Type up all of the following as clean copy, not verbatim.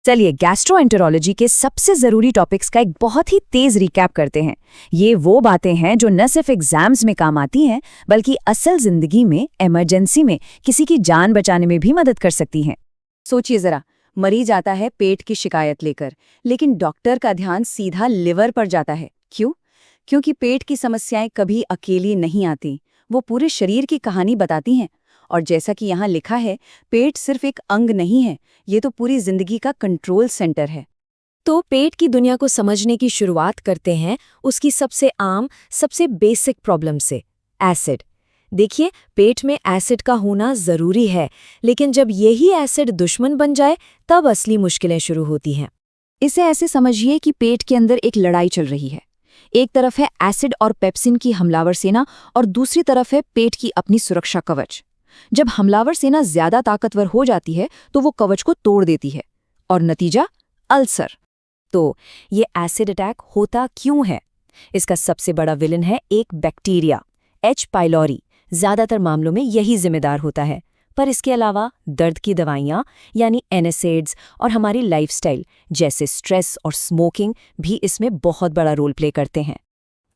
चलिए गैस्ट्रोएंटेरोलॉजी के सबसे ज़रूरी टॉपिक्स का एक बहुत ही तेज़ रिकैप करते हैं। ये वो बातें हैं जो न सिर्फ एग्जाम्स में काम आती हैं बल्कि असल ज़िंदगी में, इमरजेंसी में किसी की जान बचाने में भी मदद कर सकती हैं। सोचिए ज़रा, मरीज आता है पेट की शिकायत लेकर, लेकिन डॉक्टर का ध्यान सीधा लिवर पर जाता है। क्यों? क्योंकि पेट की समस्याएं कभी अकेली नहीं आती, वो पूरे शरीर की कहानी बताती हैं। और जैसा कि यहाँ लिखा है, पेट सिर्फ एक अंग नहीं है, ये तो पूरी जिंदगी का कंट्रोल सेंटर है। तो पेट की दुनिया को समझने की शुरुआत करते हैं उसकी सबसे आम, सबसे बेसिक प्रॉब्लम से, एसिड। देखिए, पेट में एसिड का होना ज़रूरी है, लेकिन जब यही एसिड दुश्मन बन जाए तब असली मुश्किलें शुरू होती हैं। इसे ऐसे समझिए कि पेट के अंदर एक लड़ाई चल रही है। एक तरफ है एसिड और पेप्सिन की हमलावर सेना और दूसरी तरफ है पेट की अपनी सुरक्षा कवच। जब हमलावर सेना ज्यादा ताकतवर हो जाती है तो वो कवच को तोड़ देती है और नतीजा अल्सर। तो ये एसिड अटैक होता क्यों है? इसका सबसे बड़ा विलन है एक बैक्टीरिया, एच पाइलोरी। ज्यादातर मामलों में यही जिम्मेदार होता है, पर इसके अलावा दर्द की दवाइयाँ यानी एनएसएड्स और हमारी लाइफस्टाइल जैसे स्ट्रेस और स्मोकिंग भी इसमें बहुत बड़ा रोल प्ले करते हैं।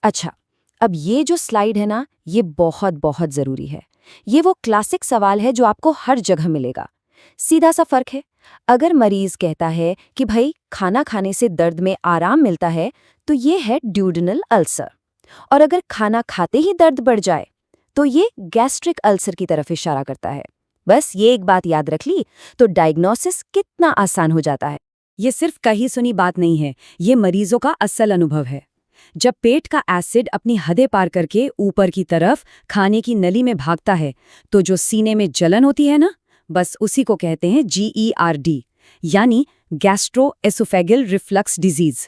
अच्छा, अब ये जो स्लाइड है ना, ये बहुत बहुत ज़रूरी है। ये वो क्लासिक सवाल है जो आपको हर जगह मिलेगा। सीधा सा फर्क है। अगर मरीज कहता है कि भाई खाना खाने से दर्द में आराम मिलता है, तो ये है ड्यूडेनल अल्सर। और अगर खाना खाते ही दर्द बढ़ जाए तो ये गैस्ट्रिक अल्सर की तरफ इशारा करता है। बस ये एक बात याद रख ली तो डायग्नोसिस कितना आसान हो जाता है। ये सिर्फ कही सुनी बात नहीं है, ये मरीजों का असल अनुभव है। जब पेट का एसिड अपनी हदें पार करके ऊपर की तरफ खाने की नली में भागता है तो जो सीने में जलन होती है ना, बस उसी को कहते हैं GERD, यानी गैस्ट्रो एसोफेगल रिफ्लक्स डिजीज।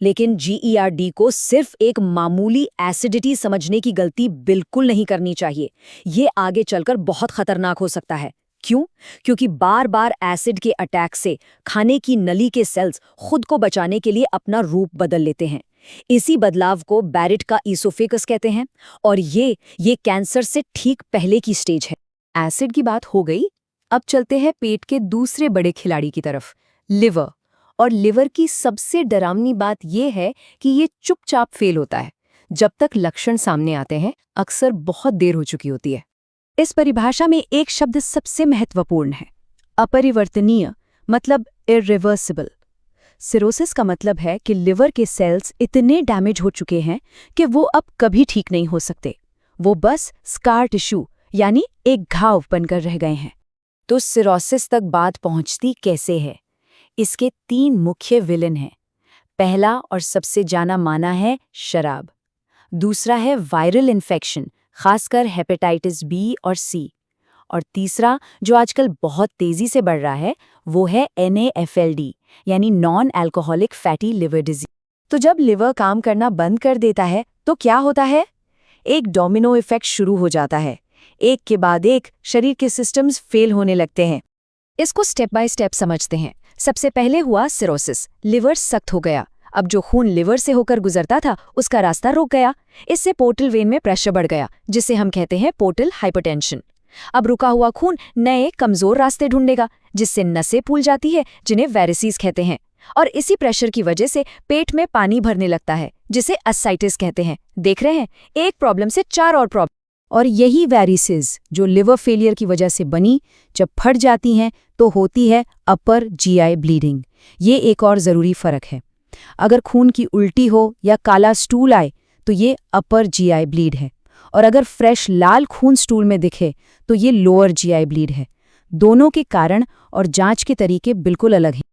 लेकिन GERD को सिर्फ एक मामूली एसिडिटी समझने की गलती बिल्कुल नहीं करनी चाहिए। ये आगे चलकर बहुत खतरनाक हो सकता है। क्यों? क्योंकि बार बार एसिड के अटैक से खाने की नली के सेल्स खुद को बचाने के लिए अपना रूप बदल लेते हैं। इसी बदलाव को बैरेट का ईसोफेगस कहते हैं और ये कैंसर से ठीक पहले की स्टेज है। एसिड की बात हो गई, अब चलते हैं पेट के दूसरे बड़े खिलाड़ी की तरफ, लिवर। और लिवर की सबसे डरावनी बात यह है कि ये चुपचाप फेल होता है। जब तक लक्षण सामने आते हैं, अक्सर बहुत देर हो चुकी होती है। इस परिभाषा में एक शब्द सबसे महत्वपूर्ण है, अपरिवर्तनीय, मतलब इर्रिवर्सिबल। सिरोसिस का मतलब है कि लिवर के सेल्स इतने डैमेज हो चुके हैं कि वो अब कभी ठीक नहीं हो सकते। वो बस स्कार टिश्यू यानी एक घाव बनकर रह गए हैं। तो सिरोसिस तक बात पहुंचती कैसे है? इसके 3 मुख्य विलन हैं। पहला और सबसे जाना माना है शराब। दूसरा है वायरल इन्फेक्शन, खासकर हेपेटाइटिस B और C। और तीसरा, जो आजकल बहुत तेजी से बढ़ रहा है, वो है NAFLD, यानी non alcoholic fatty liver disease. तो जब लिवर काम करना बंद कर देता है तो क्या होता है? एक डोमिनो इफेक्ट शुरू हो जाता है। एक के बाद एक शरीर के सिस्टम्स फेल होने लगते हैं। इसको स्टेप बाय स्टेप समझते हैं। सबसे पहले हुआ सिरोसिस, लिवर सख्त हो गया। अब जो खून लिवर से होकर गुजरता था उसका रास्ता रुक गया। इससे पोर्टल वेन में प्रेशर बढ़ गया, जिसे हम कहते हैं पोर्टल हाइपरटेंशन। अब रुका हुआ खून नए कमजोर रास्ते ढूंढेगा, जिससे नसें फूल जाती है, जिन्हें वेरिसीज कहते हैं। और इसी प्रेशर की वजह से पेट में पानी भरने लगता है, जिसे असाइटिस कहते हैं। देख रहे हैं, एक प्रॉब्लम से 4 और प्रॉब्लम। और यही वेरिसेस जो लिवर फेलियर की वजह से बनी, जब फट जाती हैं तो होती है अपर GI ब्लीडिंग। ये एक और ज़रूरी फ़र्क है। अगर खून की उल्टी हो या काला स्टूल आए तो ये अपर GI ब्लीड है, और अगर फ्रेश लाल खून स्टूल में दिखे तो ये लोअर GI ब्लीड है। दोनों के कारण और जांच के तरीके बिल्कुल अलग हैं।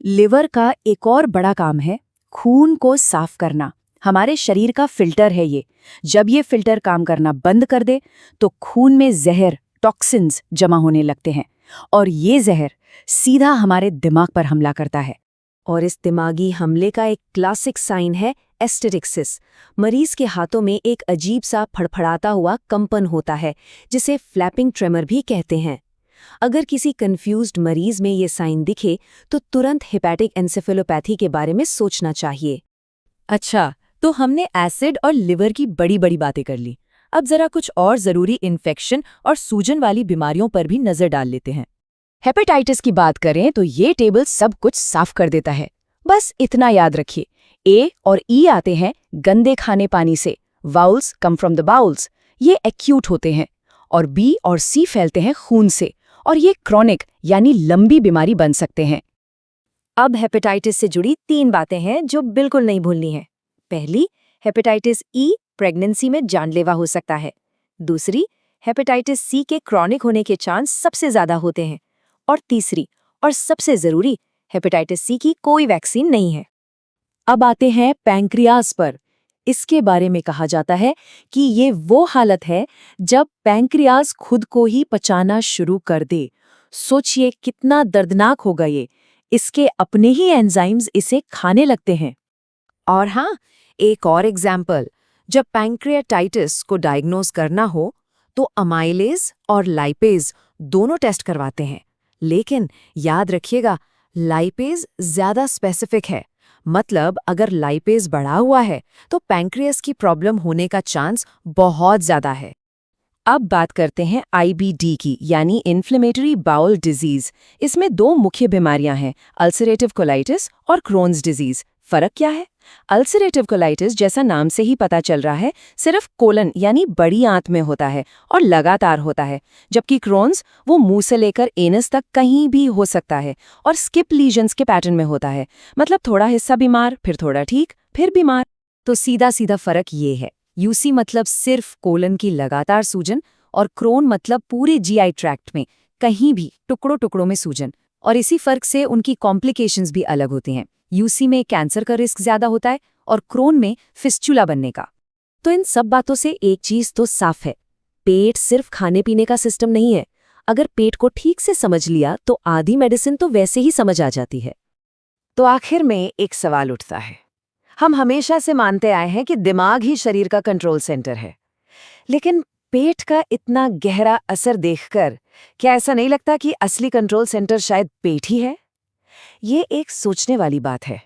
लिवर का एक और बड़ा काम है खून को साफ करना। हमारे शरीर का फिल्टर है ये। जब ये फिल्टर काम करना बंद कर दे तो खून में जहर, टॉक्सिन्स जमा होने लगते हैं, और ये जहर सीधा हमारे दिमाग पर हमला करता है। और इस दिमागी हमले का एक क्लासिक साइन है एस्टेरिक्सिस। मरीज के हाथों में एक अजीब सा फड़फड़ाता हुआ कंपन होता है, जिसे फ्लैपिंग ट्रेमर भी कहते हैं। अगर किसी कंफ्यूज्ड मरीज में ये साइन दिखे तो तुरंत हेपेटिक एन्सेफेलोपैथी के बारे में सोचना चाहिए। अच्छा, तो हमने एसिड और लिवर की बड़ी बड़ी बातें कर ली। अब जरा कुछ और ज़रूरी इन्फेक्शन और सूजन वाली बीमारियों पर भी नज़र डाल लेते हैं। हेपेटाइटिस की बात करें तो ये टेबल सब कुछ साफ कर देता है। बस इतना याद रखिए, ए और ई आते हैं गंदे खाने पानी से, vowels come from the bowls, ये एक्यूट होते हैं, और बी और सी फैलते हैं खून से, और ये क्रॉनिक यानी लंबी बीमारी बन सकते हैं। अब हेपेटाइटिस से जुड़ी 3 बातें हैं जो बिल्कुल नहीं भूलनी है। पहली, हेपेटाइटिस ई प्रेगनेंसी में जानलेवा हो सकता है। दूसरी, हेपेटाइटिस सी के क्रॉनिक होने के चांस सबसे ज्यादा होते हैं। और तीसरी और सबसे जरूरी, हेपेटाइटिस सी की कोई वैक्सीन नहीं है। अब आते हैं पैंक्रियाज पर। इसके बारे में कहा जाता है कि ये वो हालत है जब पैंक्रियाज खुद को ही पचाना शुरू कर दे। सोचिए कितना दर्दनाक होगा ये। इसके अपने ही एंजाइम्स इसे खाने लगते हैं। और हाँ, एक और एग्जाम्पल, जब पैंक्रियाटाइटिस को डायग्नोज करना हो तो अमाइलेज और लाइपेज दोनों टेस्ट करवाते हैं। लेकिन याद रखिएगा, लाइपेज ज्यादा स्पेसिफिक है। मतलब अगर लाइपेज बढ़ा हुआ है तो पैंक्रियास की प्रॉब्लम होने का चांस बहुत ज्यादा है। अब बात करते हैं IBD की, यानी इन्फ्लेमेटरी बाउल डिजीज। इसमें 2 मुख्य बीमारियां हैं, अल्सरेटिव कोलाइटिस और क्रोन्स डिजीज। फर्क क्या है? अल्सरेटिव कोलाइटिस, जैसा नाम से ही पता चल रहा है, सिर्फ कोलन यानी बड़ी आंत में होता है और लगातार होता है, जबकि क्रोन्स वो मुंह से लेकर एनस तक कहीं भी हो सकता है और स्किप लीजन्स के पैटर्न में होता है। मतलब थोड़ा हिस्सा बीमार, फिर थोड़ा ठीक, फिर बीमार। तो सीधा सीधा फर्क ये है, यूसी मतलब सिर्फ कोलन की लगातार सूजन, और क्रोन मतलब पूरे GI ट्रैक्ट में कहीं भी टुकड़ों टुकड़ों में सूजन। और इसी फर्क से उनकी कॉम्प्लिकेशंस भी अलग होती हैं। यूसी में कैंसर का रिस्क ज्यादा होता है और क्रोन में फिस्चुला बनने का। तो इन सब बातों से एक चीज तो साफ है, पेट सिर्फ खाने पीने का सिस्टम नहीं है। अगर पेट को ठीक से समझ लिया तो आधी मेडिसिन तो वैसे ही समझ आ जाती है। तो आखिर में एक सवाल उठता है। हम हमेशा से मानते आए हैं कि दिमाग ही शरीर का कंट्रोल सेंटर है, लेकिन पेट का इतना गहरा असर देखकर क्या ऐसा नहीं लगता कि असली कंट्रोल सेंटर शायद पेट ही है? ये एक सोचने वाली बात है।